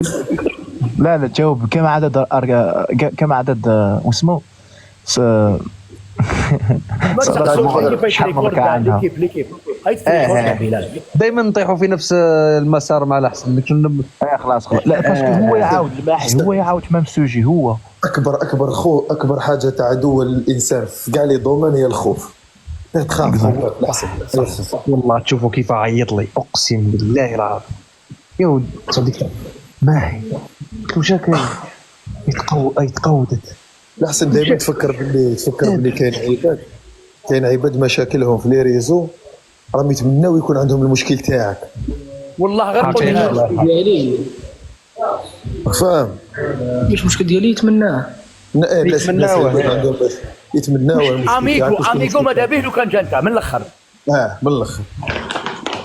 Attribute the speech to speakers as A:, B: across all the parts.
A: لا لا تجاوب. كم عدد واسمه
B: ما تسقسوا كيفاش
A: شحال مرة
B: ريكورد
A: عنها.
B: ليكيب هاي ريكورد بلال
C: دائما نطيحوا في نفس المسار مع الحسن.
A: خلاص لا باسكو هو يعاود الماحي، هو يعاود مام سوجي. هو
D: اكبر حاجه تاع عدو الانسان في كاع لي دومين هي الخوف. تخاف خوف احسن.
C: والله تشوفوا كيف عيط لي، اقسم بالله العظيم يا ولد صديق ماهي واش هكا يتقودت.
D: الاحسن دائما تفكر باللي كاين عباد مشاكلهم في لي ريزو راهم يتمناو يكون عندهم المشكل تاعك.
B: والله غير قول لي
E: ديالي
D: فاهم
E: مش مشكل ديالي يتمناه.
D: يتمناوه
B: اميغو ماذا به لو كان جانتا من الاخر.
D: بالاخر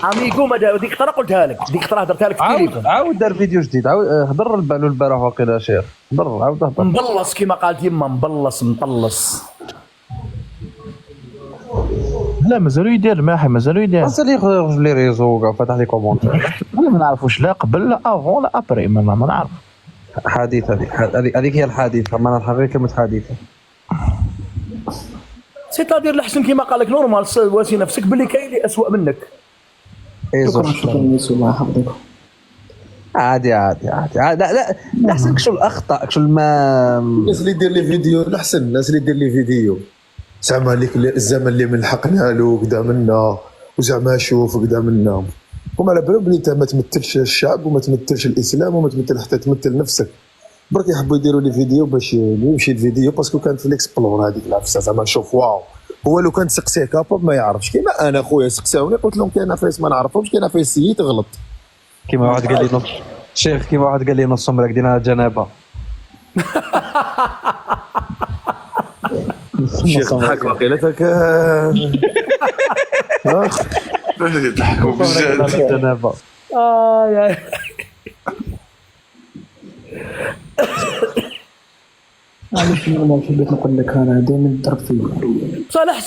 B: اميغو ماذا ديك الطرا قلتها لك، ديك الطرا هضرتها لك في التليفون.
C: عاود دار فيديو جديد، عاود هضر البالو البارح واقيلا شير عاود هضر
B: مبلص كما قالت يما، مطلص.
A: لا مازالو يدير ماحي، مازالو
C: يخرج لي ريزو وكاع فتح لي كومونتير.
A: انا ما نعرفوش لا قبل لا افون لا ابري، ما نعرف.
C: حديث هذيك هي الحادثه، ما نلحق كلمه حادثه.
B: سيتادير الاحسن كما قال لك نورمال واسي نفسك باللي كاين اللي اسوء منك.
E: شكرا يوسف الله يحفظك.
C: عادي لا احسن كشو الاخطاء كشو ما
D: الناس اللي يدير لي فيديو الاحسن، الناس اللي يدير لي فيديو زعما هذيك الزمن اللي من حقنا له قدا منا، وزعما شوف قدا منا، وما على بالهم بلي انت ما تمثلش الشعب وما تمثلش الاسلام وما تمثل حتى تمثل نفسك. برك يحبوا يديروا لي فيديو باش يمشي الفيديو باسكو كانت في الاكسبلور هذيك العفسه زعما نشوف واو. هو لو كان تسقسيه كاباب ما يعرفش، كيما انا خويا سقساوني قلت لهم كاين عفايس ما نعرفهمش، كاين عفايس سيئ تغلط.
C: كيما واحد قال لي نص شيخ، كيما واحد قال لي نص عمرك دينا جنابه.
D: الشيخ ضحك واقيلتك
F: يضحكوا بزاف.
C: جنابه
B: يا
E: معليش نورمال، حبيت نقول لك انا دائما نضرب فيا
B: صالح.